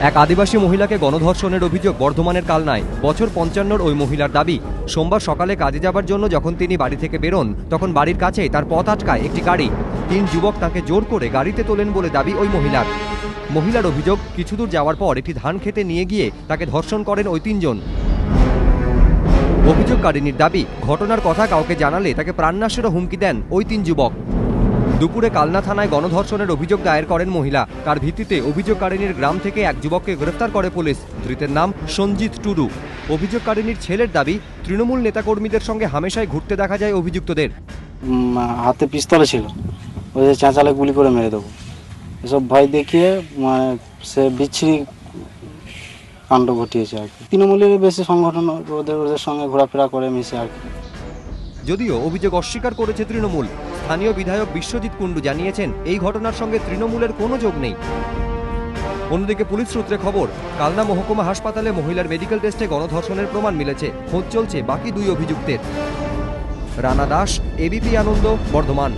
এক আদিবাসী মহিলাকে গণধর্ষণের অভিযোগ বর্ধমানের কালনায়। বছর 55 ওই মহিলার দাবি, সোমবার সকালে কাজে যাবার জন্য যখন তিনি বাড়ি থেকে বেরোন তখন বাড়ির কাছেই তার পথ আটকায় একটি গাড়ি। 3 যুবক তাকে জোর করে গাড়িতে তোলেন বলে দাবি ওই মহিলার অভিযোগ, কিছুদূর যাওয়ার পর একটি ধান খেতে নিয়ে গিয়ে তাকে ধর্ষণ করেন ওই 3 জন। অভিযোগকারিনীর দাবি, ঘটনার কথা কাউকে জানালে তাকে প্রাণনাশেরও হুমকি দেন ওই 3 যুবক। দুপুরে কালনা থানায় গণধর্ষণের অভিযোগ দায়ের করেন মহিলা। তার ভিত্তিতে অভিযোগকারিনীর গ্রাম থেকে এক যুবককে গ্রেফতার করে পুলিশ। ধৃতের নাম সঞ্জিত টুডু। অভিযোগকারিনীর ছেলের দাবি, তৃণমূল নেতাকর্মীদের সঙ্গে হামেশাই ঘুরতে দেখা যায় অভিযুক্তদের। হাতে পিস্তল ছিল, ওই যে চাঁচালে গুলি করে মেরে দেবো এসব ভয় দেখিয়ে সে বিচ্ছিরি কাণ্ড ঘটিয়েছে আর কি। তৃণমূলের বেশি সংগঠন ওদের সঙ্গে ঘোরাফেরা করে মিশে আর কি। যদিও অভিযোগ অস্বীকার করেছে তৃণমূল, স্থানীয় বিধায়ক বিশ্বজিৎ কুণ্ডু জানিয়েছেন এই ঘটনার সঙ্গে তৃণমূলের কোনো যোগ নেই। অন্যদিকে পুলিশ সূত্রে খবর, কালনা মহকুমা হাসপাতালে মহিলার মেডিকেল টেস্টে গণধর্ষণের প্রমাণ মিলেছে। খোঁজ চলছে বাকি 2 অভিযুক্তের। রানা দাস, এবিপি আনন্দ, বর্ধমান।